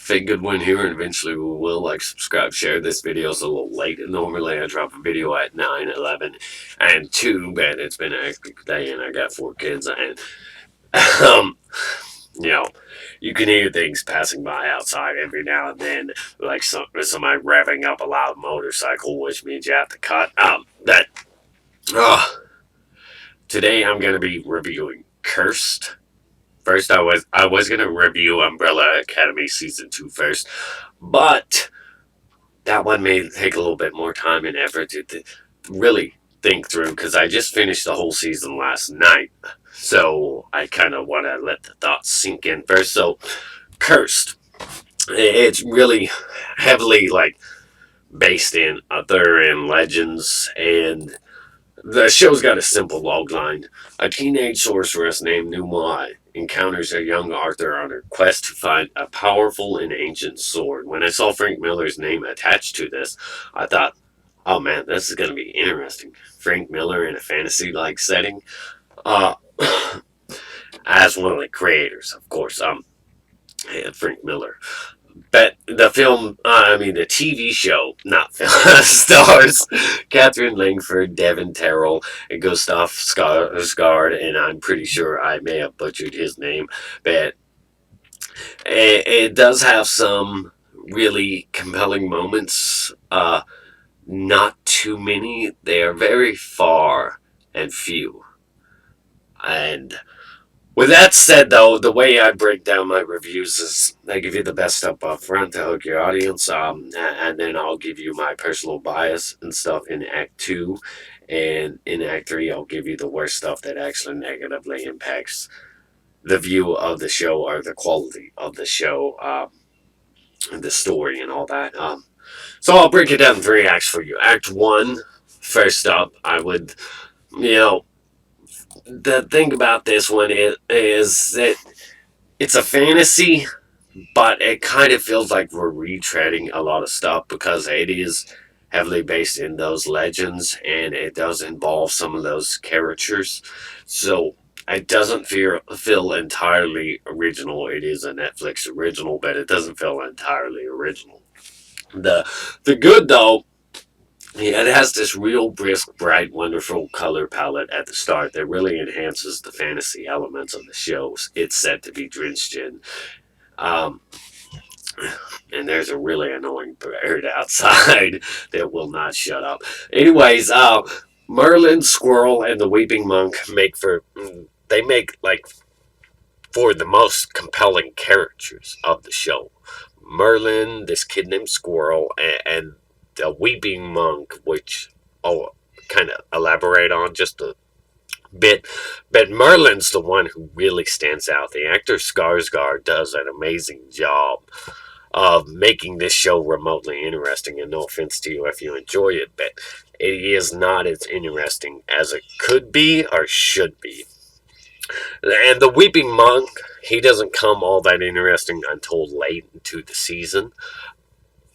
Fake Goodwin here, and eventually we will like, subscribe, share. This video is a little late. Normally I drop a video at 9, 11, and 2, but it's been a hectic day, and I got 4 kids, and um, you know, you can hear things passing by outside every now and then, like somebody revving up a loud motorcycle, which means you have to cut. Uh, Today I'm gonna be reviewing Cursed. First, I was gonna review Umbrella Academy season 2 first, but that one may take a little bit more time and effort to really think through because I just finished the whole season last night, so I kind of want to let the thoughts sink in first. So, Cursed, it's really heavily like based in Arthurian legends, and the show's got a simple logline. A teenage sorceress named Nimue encounters a young Arthur on her quest to find a powerful and ancient sword. When I saw Frank Miller's name attached to this, I thought, oh man, this is going to be interesting. Frank Miller in a fantasy-like setting. Uh, as one of the creators, of course, Frank Miller. But the the TV show, not film, stars Katherine, Langford, Devon, Terrell, and Gustaf Skarsgård, and I'm pretty sure I may have butchered his name, but it does have some really compelling moments. Not too many. They are very far and few. And with that said, though, the way I break down my reviews is I give you the best stuff up front to hook your audience, and then I'll give you my personal bias and stuff in Act 2, and in Act 3, I'll give you the worst stuff that actually negatively impacts the view of the show or the quality of the show, and the story and all that. So I'll break it down in 3 acts for you. Act 1, first up, I would, you know, the thing about this one is that it's a fantasy, but it kind of feels like we're retreading a lot of stuff because it is heavily based in those legends and it does involve some of those characters. So it doesn't feel entirely original. It is a Netflix original, but it doesn't feel entirely original. The good though, yeah, it has this real brisk, bright, wonderful color palette at the start that really enhances the fantasy elements of the show. It's set to be drenched in. Um, and there's a really annoying bird outside that will not shut up. Anyways, Merlin, Squirrel, and the Weeping Monk make like for the most compelling characters of the show. Merlin, this kid named Squirrel, and the Weeping Monk, which I'll kind of elaborate on just a bit. But Merlin's the one who really stands out. The actor Skarsgård does an amazing job of making this show remotely interesting. And no offense to you if you enjoy it, but it is not as interesting as it could be or should be. And the Weeping Monk, he doesn't come all that interesting until late into the season.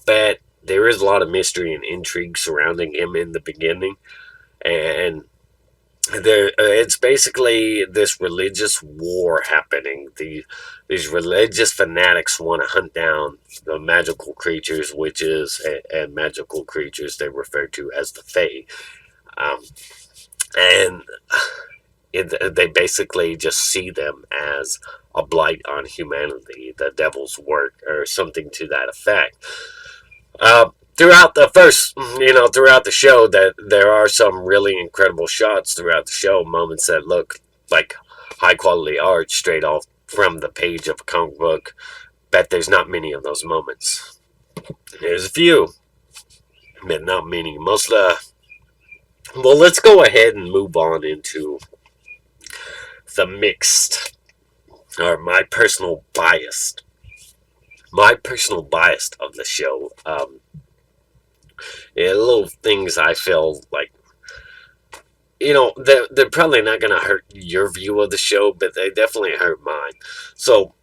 But there is a lot of mystery and intrigue surrounding him in the beginning. And it's basically this religious war happening. These religious fanatics want to hunt down the magical creatures, and magical creatures they refer to as the Fae. And they basically just see them as a blight on humanity, the devil's work, or something to that effect. Throughout the show, that there are some really incredible shots throughout the show, moments that look like high quality art straight off from the page of a comic book, but there's not many of those moments. There's a few, but not many. Well, let's go ahead and move on into the mixed, or my personal bias of the show. Little things I feel like, they're probably not going to hurt your view of the show, but they definitely hurt mine. So,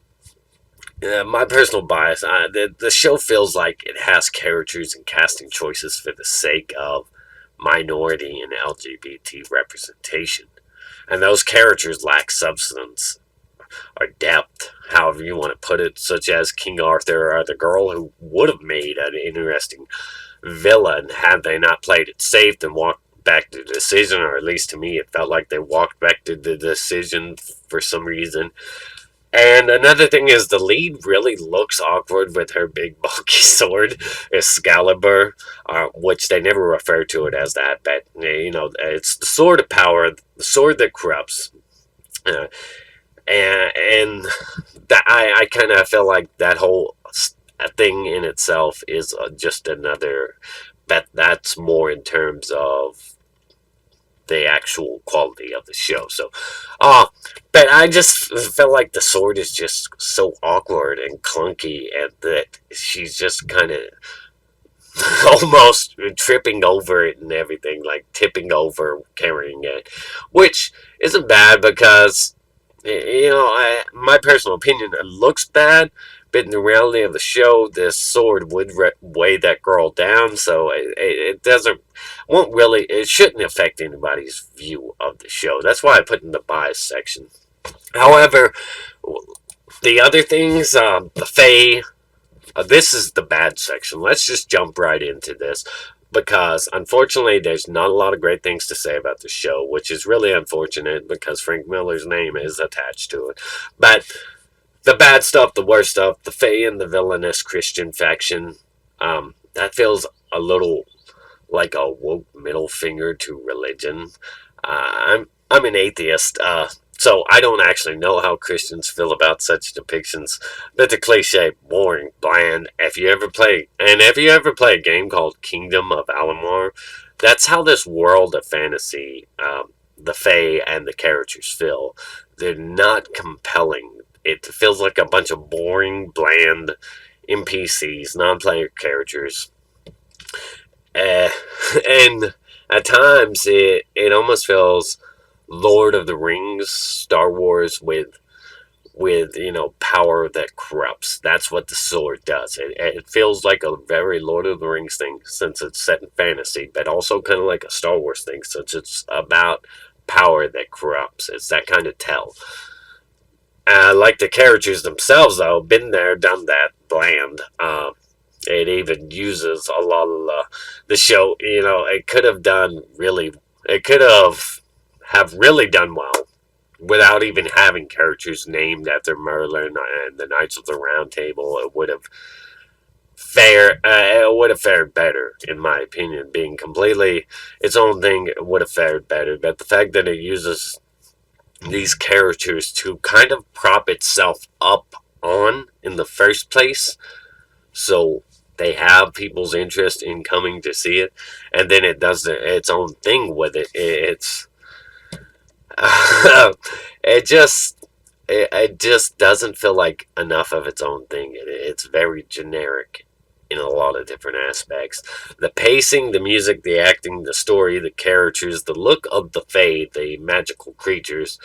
my personal bias, the show feels like it has characters and casting choices for the sake of minority and LGBT representation. And those characters lack substance or depth, however you want to put it, such as King Arthur or the girl who would have made an interesting villain had they not played it safe and walked back to the decision, or at least to me it felt like they walked back to the decision for some reason. And another thing is the lead really looks awkward with her big bulky sword, Excalibur, which they never refer to it as that, but it's the sword of power, the sword that corrupts. Uh, and that I kind of feel like that whole thing in itself is just another, that's more in terms of the actual quality of the show. So, but I just felt like the sword is just so awkward and clunky, and that she's just kind of almost tripping over it and everything, like tipping over carrying it, which isn't bad because, my personal opinion, it looks bad, but in the reality of the show, this sword would weigh that girl down, so it it shouldn't affect anybody's view of the show. That's why I put in the bias section. However, the other things, the Fae, this is the bad section. Let's just jump right into this, because unfortunately there's not a lot of great things to say about the show, which is really unfortunate because Frank Miller's name is attached to it. But the bad stuff, the worst stuff, the Fae and the villainous Christian faction, that feels a little like a woke middle finger to religion. I'm an atheist, so I don't actually know how Christians feel about such depictions. But the cliche, boring, bland. If you ever play a game called Kingdom of Alamar, that's how this world of fantasy, the Fae and the characters feel. They're not compelling. It feels like a bunch of boring, bland NPCs, non-player characters. And at times it almost feels Lord of the Rings, Star Wars with power that corrupts. That's what the sword does. It feels like a very Lord of the Rings thing since it's set in fantasy, but also kind of like a Star Wars thing since it's about power that corrupts. It's that kind of tell. Like the characters themselves, though, been there, done that, bland. It even uses a lot of the show. It could have done really. It could have really done well without even having characters named after Merlin and the Knights of the Round Table. It would have fared better, in my opinion. Being completely its own thing, it would have fared better. But the fact that it uses these characters to kind of prop itself up on in the first place, so they have people's interest in coming to see it, and then it does its own thing with it. It just doesn't feel like enough of its own thing. It's very generic in a lot of different aspects. The pacing, the music, the acting, the story, the characters, the look of the Fae, the magical creatures,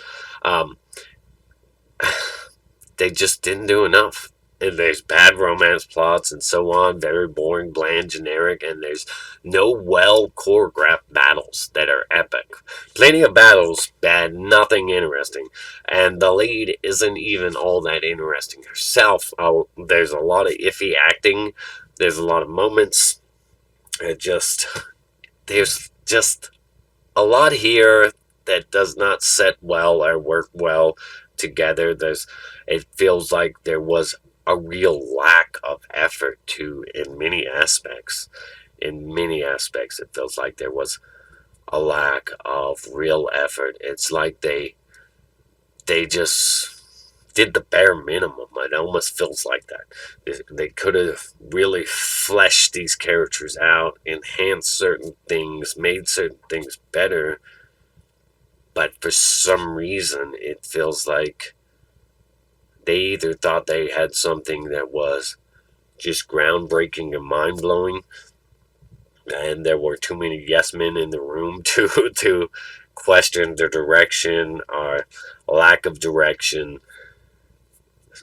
they just didn't do enough. And there's bad romance plots and so on, very boring, bland, generic, and there's no well choreographed battles that are epic. Plenty of battles, bad, nothing interesting. And the lead isn't even all that interesting herself. There's a lot of iffy acting, there's a lot of moments. There's just a lot here that does not set well or work well together. It feels like there was a real lack of effort in many aspects. In many aspects, it feels like there was a lack of real effort. It's like they just did the bare minimum. It almost feels like that. They could have really fleshed these characters out, enhanced certain things, made certain things better, but for some reason it feels like they either thought they had something that was just groundbreaking and mind-blowing, and there were too many yes men in the room to question the direction or lack of direction.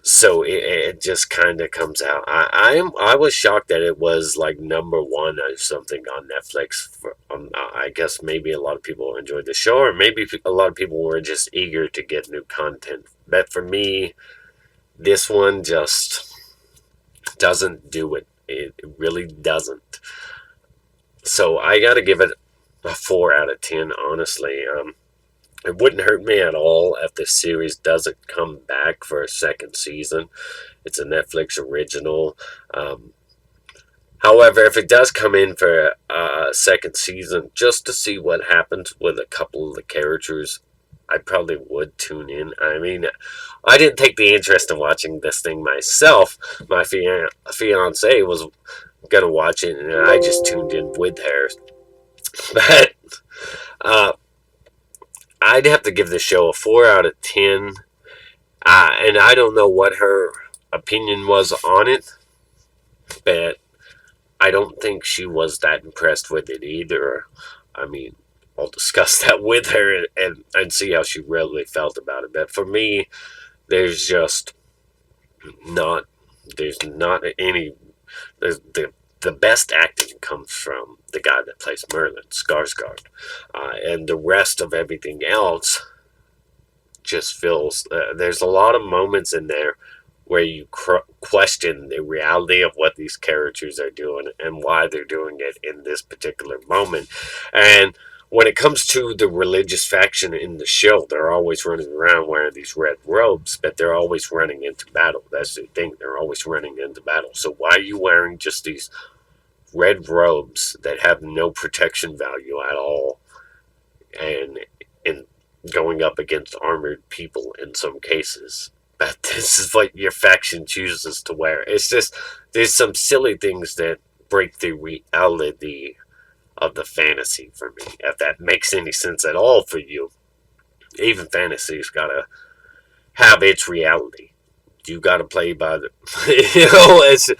So it just kind of comes out. I was shocked that it was like number one or something on Netflix. I guess maybe a lot of people enjoyed the show, or maybe a lot of people were just eager to get new content. But for me, this one just doesn't do it. It really doesn't. So I got to give it a 4 out of 10. Honestly, it wouldn't hurt me at all if the series doesn't come back for a second season. It's a Netflix original. Um, However, if it does come in for a second season, just to see what happens with a couple of the characters, I probably would tune in. I mean, I didn't take the interest in watching this thing myself. My fiance was gonna watch it, and I just tuned in with her. But uh, I'd have to give the show a 4 out of 10. And I don't know what her opinion was on it, but I don't think she was that impressed with it either. I mean, I'll discuss that with her and see how she really felt about it. But for me, there's just not there's not any the best acting comes from the guy that plays Merlin, Skarsgård, and the rest of everything else just feels. There's a lot of moments in there where you question the reality of what these characters are doing and why they're doing it in this particular moment. And when it comes to the religious faction in the show, they're always running around wearing these red robes, but they're always running into battle. That's the thing. They're always running into battle. So why are you wearing just these red robes that have no protection value at all, and going up against armored people in some cases? But this is what your faction chooses to wear. It's just, there's some silly things that break the reality of the fantasy for me. If that makes any sense at all for you, even fantasy's gotta have its reality. You gotta play by the, it's,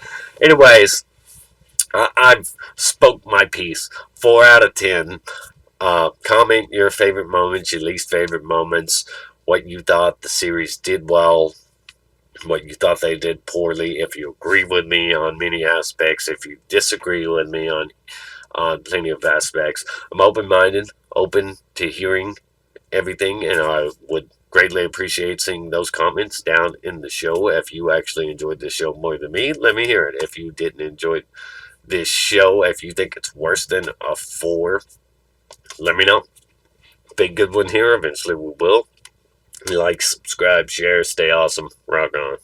anyways, I've spoke my piece. 4 out of 10. Comment your favorite moments, your least favorite moments, what you thought the series did well, what you thought they did poorly, if you agree with me on many aspects, if you disagree with me on plenty of aspects. I'm open-minded, open to hearing everything, and I would greatly appreciate seeing those comments down in the show. If you actually enjoyed the show more than me, let me hear it. If you didn't enjoy this show, if you think it's worse than a 4, let me know. Big good one here. Eventually we will. Like, subscribe, share, stay awesome. Rock on.